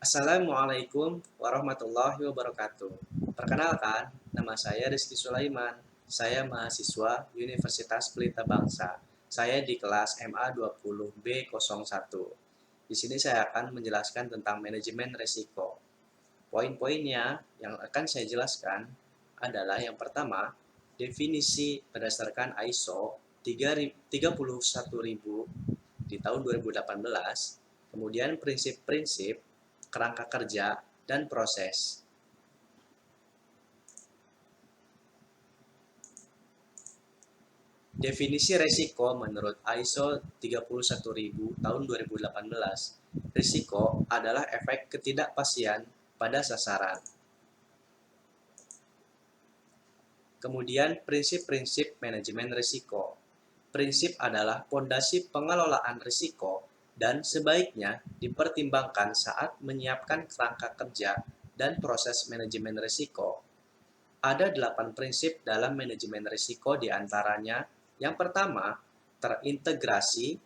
Assalamualaikum warahmatullahi wabarakatuh. Perkenalkan, nama saya Rizky Sulaiman. Saya mahasiswa Universitas Pelita Bangsa. Saya di kelas MA 20B01. Di sini saya akan menjelaskan tentang manajemen risiko. Poin-poinnya yang akan saya jelaskan adalah yang pertama, definisi berdasarkan ISO 31000 di tahun 2018, kemudian prinsip-prinsip, kerangka kerja, dan proses. Definisi resiko menurut ISO 31000 tahun 2018. Risiko adalah efek ketidakpastian pada sasaran. Kemudian prinsip-prinsip manajemen risiko. Prinsip adalah pondasi pengelolaan risiko dan sebaiknya dipertimbangkan saat menyiapkan kerangka kerja dan proses manajemen risiko. Ada 8 prinsip dalam manajemen risiko diantaranya. Yang pertama, terintegrasi.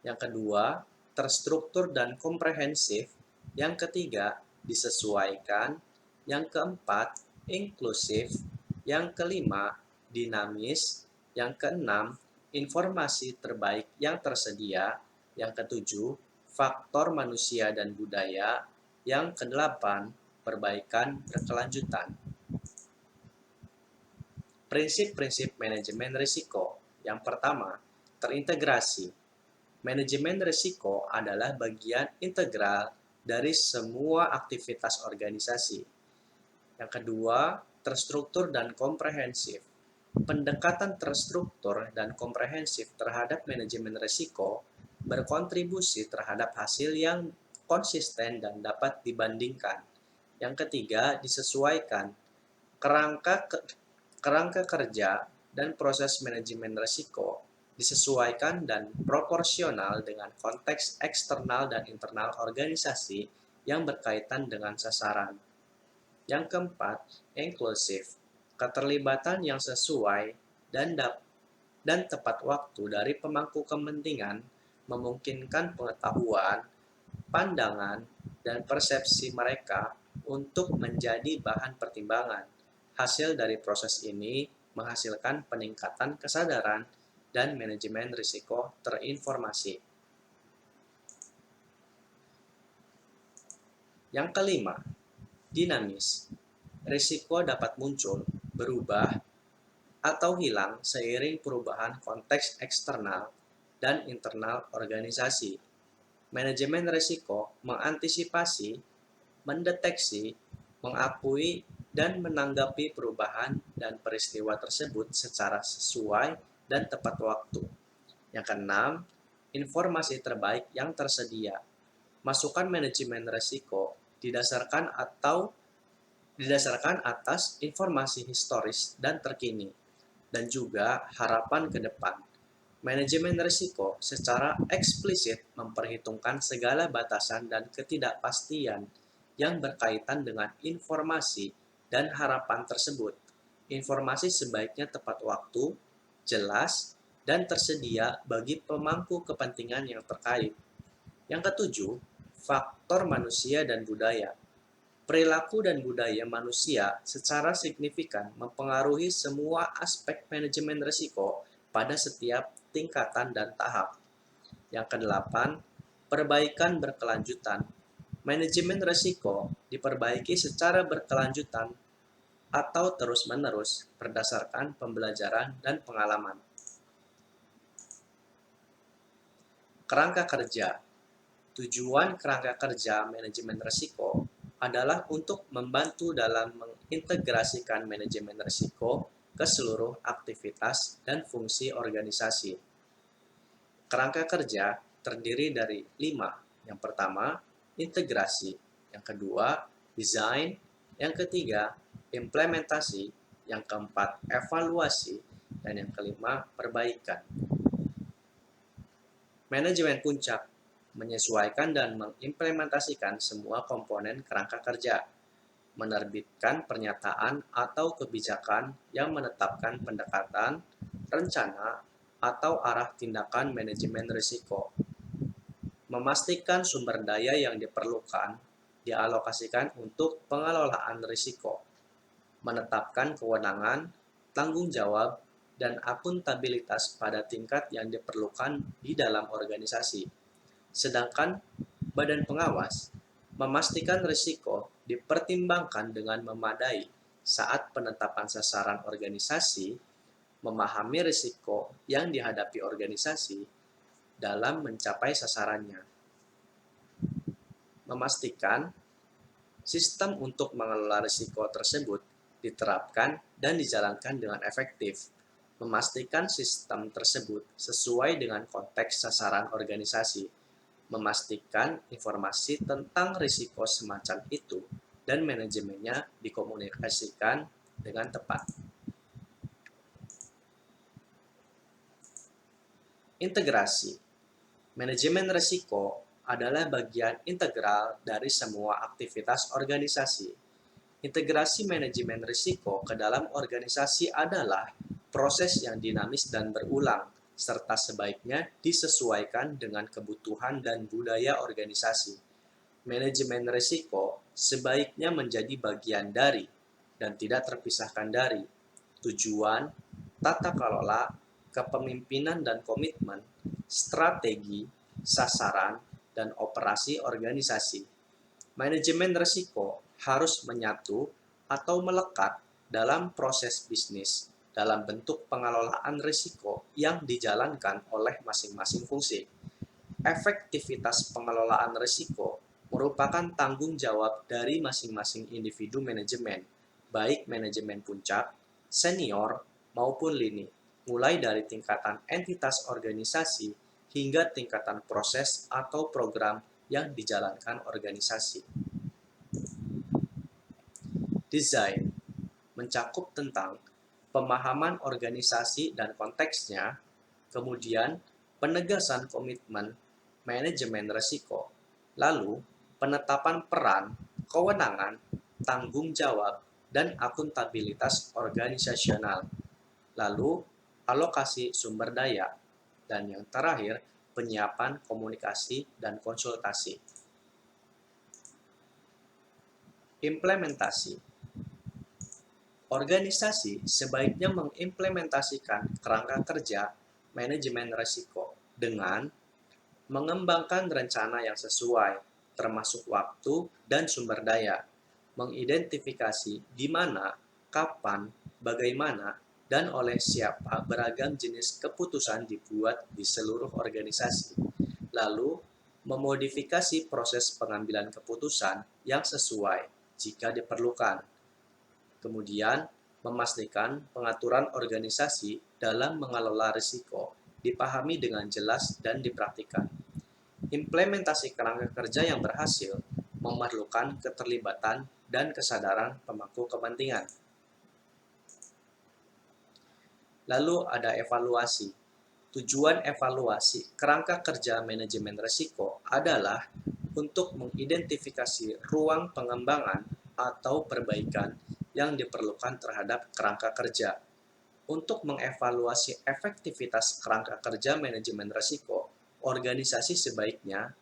Yang kedua, terstruktur dan komprehensif. Yang ketiga, disesuaikan. Yang keempat, inklusif. Yang kelima, dinamis. Yang keenam, informasi terbaik yang tersedia. Yang ketujuh, faktor manusia dan budaya. Yang kedelapan, perbaikan berkelanjutan. Prinsip-prinsip manajemen risiko. Yang pertama, terintegrasi. Manajemen risiko adalah bagian integral dari semua aktivitas organisasi. Yang kedua, terstruktur dan komprehensif. Pendekatan terstruktur dan komprehensif terhadap manajemen risiko berkontribusi terhadap hasil yang konsisten dan dapat dibandingkan. Yang ketiga, disesuaikan. Kerangka kerja dan proses manajemen risiko disesuaikan dan proporsional dengan konteks eksternal dan internal organisasi yang berkaitan dengan sasaran. Yang keempat, inklusif. Keterlibatan yang sesuai dan tepat waktu dari pemangku kepentingan memungkinkan pengetahuan, pandangan, dan persepsi mereka untuk menjadi bahan pertimbangan. Hasil dari proses ini menghasilkan peningkatan kesadaran dan manajemen risiko terinformasi. Yang kelima, dinamis. Risiko dapat muncul, berubah, atau hilang seiring perubahan konteks eksternal dan internal organisasi. Manajemen risiko mengantisipasi, mendeteksi, mengakui, dan menanggapi perubahan dan peristiwa tersebut secara sesuai dan tepat waktu. Yang keenam, informasi terbaik yang tersedia. Masukan manajemen risiko didasarkan atas informasi historis dan terkini, dan juga harapan ke depan. Manajemen risiko secara eksplisit memperhitungkan segala batasan dan ketidakpastian yang berkaitan dengan informasi dan harapan tersebut. Informasi sebaiknya tepat waktu, jelas, dan tersedia bagi pemangku kepentingan yang terkait. Yang ketujuh, faktor manusia dan budaya. Perilaku dan budaya manusia secara signifikan mempengaruhi semua aspek manajemen risiko pada setiap tingkatan dan tahap. Yang kedelapan, perbaikan berkelanjutan. Manajemen risiko diperbaiki secara berkelanjutan atau terus-menerus berdasarkan pembelajaran dan pengalaman. Kerangka kerja. Tujuan kerangka kerja manajemen risiko adalah untuk membantu dalam mengintegrasikan manajemen risiko ke seluruh aktivitas dan fungsi organisasi. Kerangka kerja terdiri dari 5. Yang pertama, integrasi. Yang kedua, desain. Yang ketiga, implementasi. Yang keempat, evaluasi. Dan yang kelima, perbaikan. Manajemen puncak menyesuaikan dan mengimplementasikan semua komponen kerangka kerja, menerbitkan pernyataan atau kebijakan yang menetapkan pendekatan, rencana, atau arah tindakan manajemen risiko, memastikan sumber daya yang diperlukan dialokasikan untuk pengelolaan risiko, menetapkan kewenangan, tanggung jawab, dan akuntabilitas pada tingkat yang diperlukan di dalam organisasi. Sedangkan badan pengawas memastikan risiko dipertimbangkan dengan memadai saat penetapan sasaran organisasi, memahami risiko yang dihadapi organisasi dalam mencapai sasarannya, memastikan sistem untuk mengelola risiko tersebut diterapkan dan dijalankan dengan efektif, memastikan sistem tersebut sesuai dengan konteks sasaran organisasi, memastikan informasi tentang risiko semacam itu dan manajemennya dikomunikasikan dengan tepat. Integrasi. Manajemen risiko adalah bagian integral dari semua aktivitas organisasi. Integrasi manajemen risiko ke dalam organisasi adalah proses yang dinamis dan berulang, serta sebaiknya disesuaikan dengan kebutuhan dan budaya organisasi. Manajemen risiko sebaiknya menjadi bagian dari dan tidak terpisahkan dari tujuan, tata kelola, kepemimpinan dan komitmen, strategi, sasaran, dan operasi organisasi. Manajemen risiko harus menyatu atau melekat dalam proses bisnis dalam bentuk pengelolaan risiko yang dijalankan oleh masing-masing fungsi. Efektivitas pengelolaan risiko merupakan tanggung jawab dari masing-masing individu manajemen, baik manajemen puncak, senior, maupun lini, mulai dari tingkatan entitas organisasi hingga tingkatan proses atau program yang dijalankan organisasi. Desain mencakup tentang pemahaman organisasi dan konteksnya, kemudian penegasan komitmen manajemen risiko, lalu penetapan peran, kewenangan, tanggung jawab, dan akuntabilitas organisasional, lalu alokasi sumber daya, dan yang terakhir penyiapan komunikasi dan konsultasi. Implementasi. Organisasi sebaiknya mengimplementasikan kerangka kerja manajemen risiko dengan mengembangkan rencana yang sesuai, termasuk waktu dan sumber daya, mengidentifikasi di mana, kapan, bagaimana, dan oleh siapa beragam jenis keputusan dibuat di seluruh organisasi, lalu memodifikasi proses pengambilan keputusan yang sesuai jika diperlukan. Kemudian, memastikan pengaturan organisasi dalam mengelola risiko dipahami dengan jelas dan dipraktikkan. Implementasi kerangka kerja yang berhasil memerlukan keterlibatan dan kesadaran pemangku kepentingan. Lalu ada evaluasi. Tujuan evaluasi kerangka kerja manajemen risiko adalah untuk mengidentifikasi ruang pengembangan atau perbaikan yang diperlukan terhadap kerangka kerja. Untuk mengevaluasi efektivitas kerangka kerja manajemen risiko, organisasi sebaiknya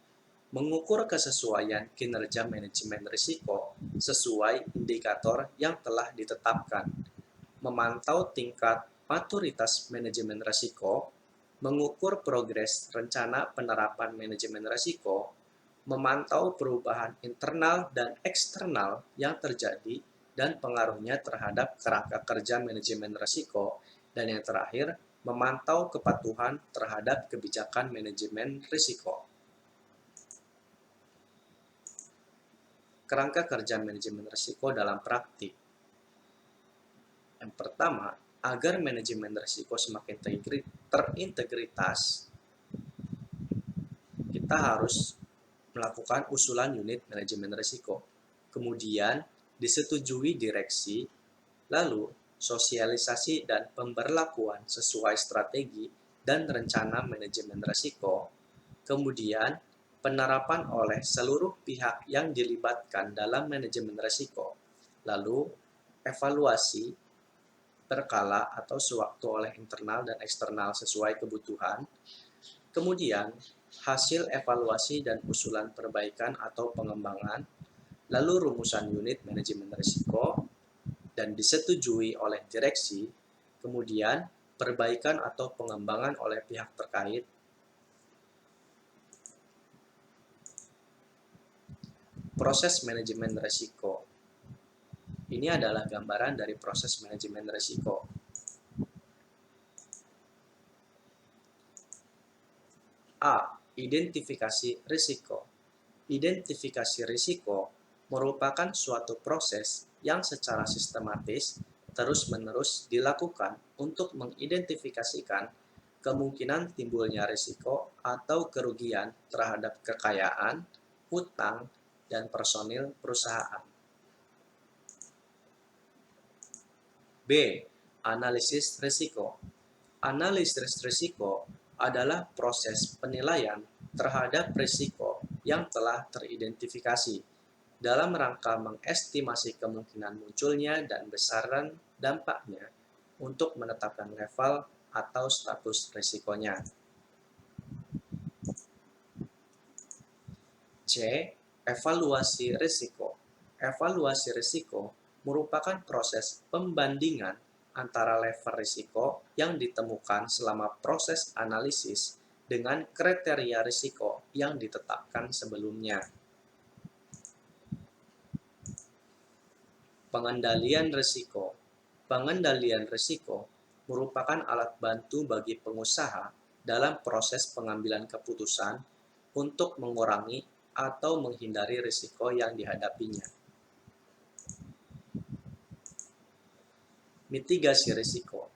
mengukur kesesuaian kinerja manajemen risiko sesuai indikator yang telah ditetapkan, memantau tingkat maturitas manajemen risiko, mengukur progres rencana penerapan manajemen risiko, memantau perubahan internal dan eksternal yang terjadi dan pengaruhnya terhadap kerangka kerja manajemen risiko, dan yang terakhir, memantau kepatuhan terhadap kebijakan manajemen risiko. Kerangka kerja manajemen risiko dalam praktik. Yang pertama, agar manajemen risiko semakin terintegritas, kita harus melakukan usulan unit manajemen risiko. Kemudian, disetujui direksi, lalu sosialisasi dan pemberlakuan sesuai strategi dan rencana manajemen risiko, kemudian penerapan oleh seluruh pihak yang dilibatkan dalam manajemen risiko, lalu evaluasi berkala atau sewaktu oleh internal dan eksternal sesuai kebutuhan, kemudian hasil evaluasi dan usulan perbaikan atau pengembangan, lalu rumusan unit manajemen risiko, dan disetujui oleh direksi, kemudian perbaikan atau pengembangan oleh pihak terkait. Proses manajemen risiko. Ini adalah gambaran dari proses manajemen risiko. A. Identifikasi risiko. Identifikasi risiko merupakan suatu proses yang secara sistematis terus-menerus dilakukan untuk mengidentifikasikan kemungkinan timbulnya risiko atau kerugian terhadap kekayaan, hutang, dan personil perusahaan. B. Analisis risiko. Analisis risiko adalah proses penilaian terhadap risiko yang telah teridentifikasi dalam rangka mengestimasi kemungkinan munculnya dan besaran dampaknya untuk menetapkan level atau status risikonya. C. Evaluasi risiko. Evaluasi risiko merupakan proses pembandingan antara level risiko yang ditemukan selama proses analisis dengan kriteria risiko yang ditetapkan sebelumnya. Pengendalian risiko. Pengendalian risiko merupakan alat bantu bagi pengusaha dalam proses pengambilan keputusan untuk mengurangi atau menghindari risiko yang dihadapinya. Mitigasi risiko.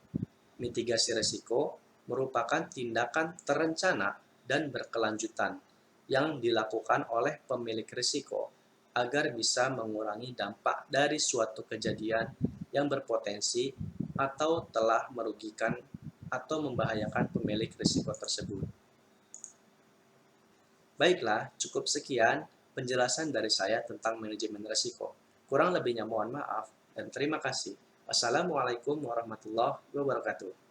Mitigasi risiko merupakan tindakan terencana dan berkelanjutan yang dilakukan oleh pemilik risiko agar bisa mengurangi dampak dari suatu kejadian yang berpotensi atau telah merugikan atau membahayakan pemilik risiko tersebut. Baiklah, cukup sekian penjelasan dari saya tentang manajemen risiko. Kurang lebihnya mohon maaf dan terima kasih. Wassalamualaikum warahmatullahi wabarakatuh.